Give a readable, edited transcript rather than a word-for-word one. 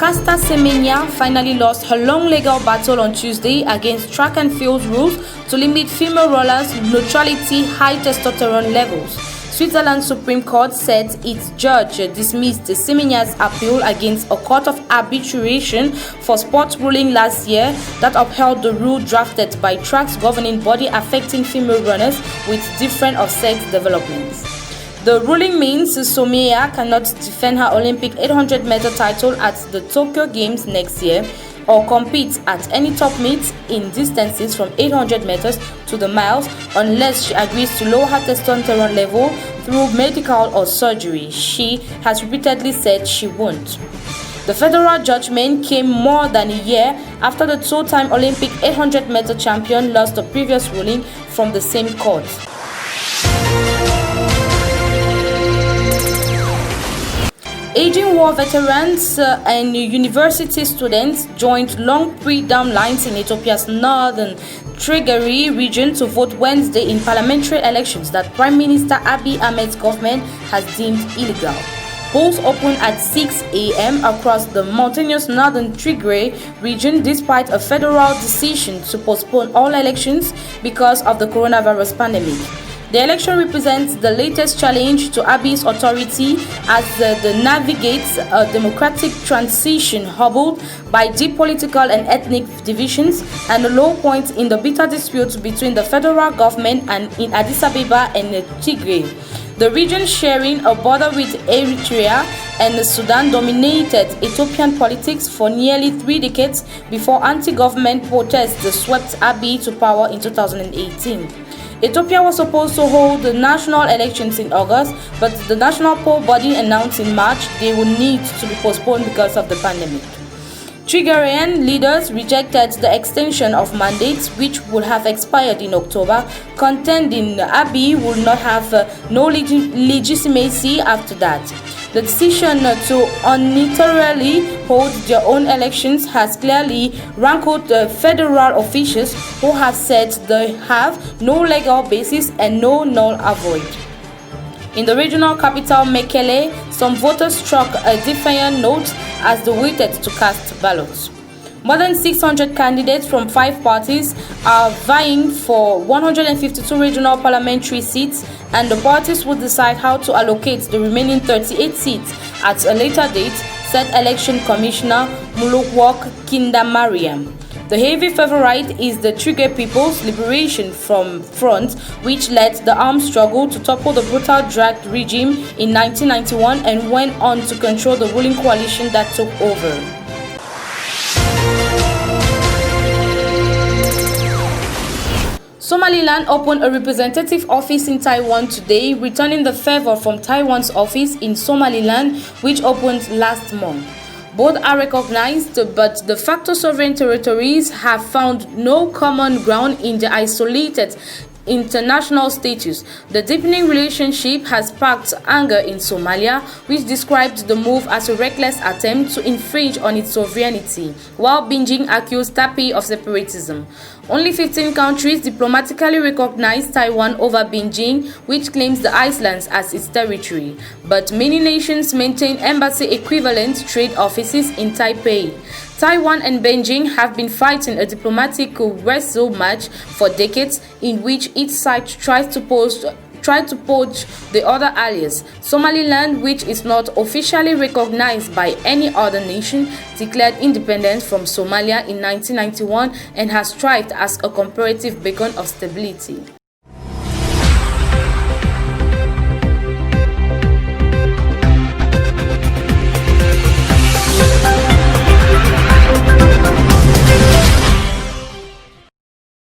Caster Semenya finally lost her long legal battle on Tuesday against track and field rules to limit female rollers' neutrality high testosterone levels. Switzerland's Supreme Court said its judge dismissed Semenya's appeal against a court of arbitration for sports ruling last year that upheld the rule drafted by track's governing body affecting female runners with different of sex developments. The ruling means Semenya cannot defend her Olympic 800-meter title at the Tokyo Games next year or compete at any top meets in distances from 800 meters to the miles unless she agrees to lower her testosterone level through medical or surgery. She has repeatedly said she won't. The federal judgment came more than a year after the two-time Olympic 800-meter champion lost the previous ruling from the same court. Aging war veterans and university students joined long pre-dawn lines in Ethiopia's northern Tigray region to vote Wednesday in parliamentary elections that Prime Minister Abiy Ahmed's government has deemed illegal. Polls opened at 6 a.m. across the mountainous northern Tigray region despite a federal decision to postpone all elections because of the coronavirus pandemic. The election represents the latest challenge to Abiy's authority as the navigates a democratic transition hobbled by deep political and ethnic divisions and a low point in the bitter dispute between the federal government and in Addis Ababa and Tigray. The region, sharing a border with Eritrea and Sudan, dominated Ethiopian politics for nearly 3 decades before anti-government protests swept Abiy to power in 2018. Ethiopia was supposed to hold the national elections in August, but the national poll body announced in March they would need to be postponed because of the pandemic. Tigrayan leaders rejected the extension of mandates, which would have expired in October, contending Abiy would not have no legitimacy after that. The decision to unilaterally hold their own elections has clearly rankled federal officials who have said they have no legal basis and no null avoid. In the regional capital Mekelle, some voters struck a defiant note as they waited to cast ballots. More than 600 candidates from 5 parties are vying for 152 regional parliamentary seats, and the parties will decide how to allocate the remaining 38 seats at a later date, said Election Commissioner Mulukwok Kindamariam. The heavy favorite is the Tigray People's Liberation Front, which led the armed struggle to topple the brutal drag regime in 1991 and went on to control the ruling coalition that took over. Somaliland opened a representative office in Taiwan today, returning the favor from Taiwan's office in Somaliland, which opened last month. Both are recognized, but de facto sovereign territories have found no common ground in the isolated international status. The deepening relationship has sparked anger in Somalia, which described the move as a reckless attempt to infringe on its sovereignty, while Beijing accused Taipei of separatism. Only 15 countries diplomatically recognize Taiwan over Beijing, which claims the islands as its territory. But many nations maintain embassy-equivalent trade offices in Taipei. Taiwan and Beijing have been fighting a diplomatic wrestle match for decades in which each side tries to poach the other allies. Somaliland, which is not officially recognized by any other nation, declared independence from Somalia in 1991 and has thrived as a comparative beacon of stability.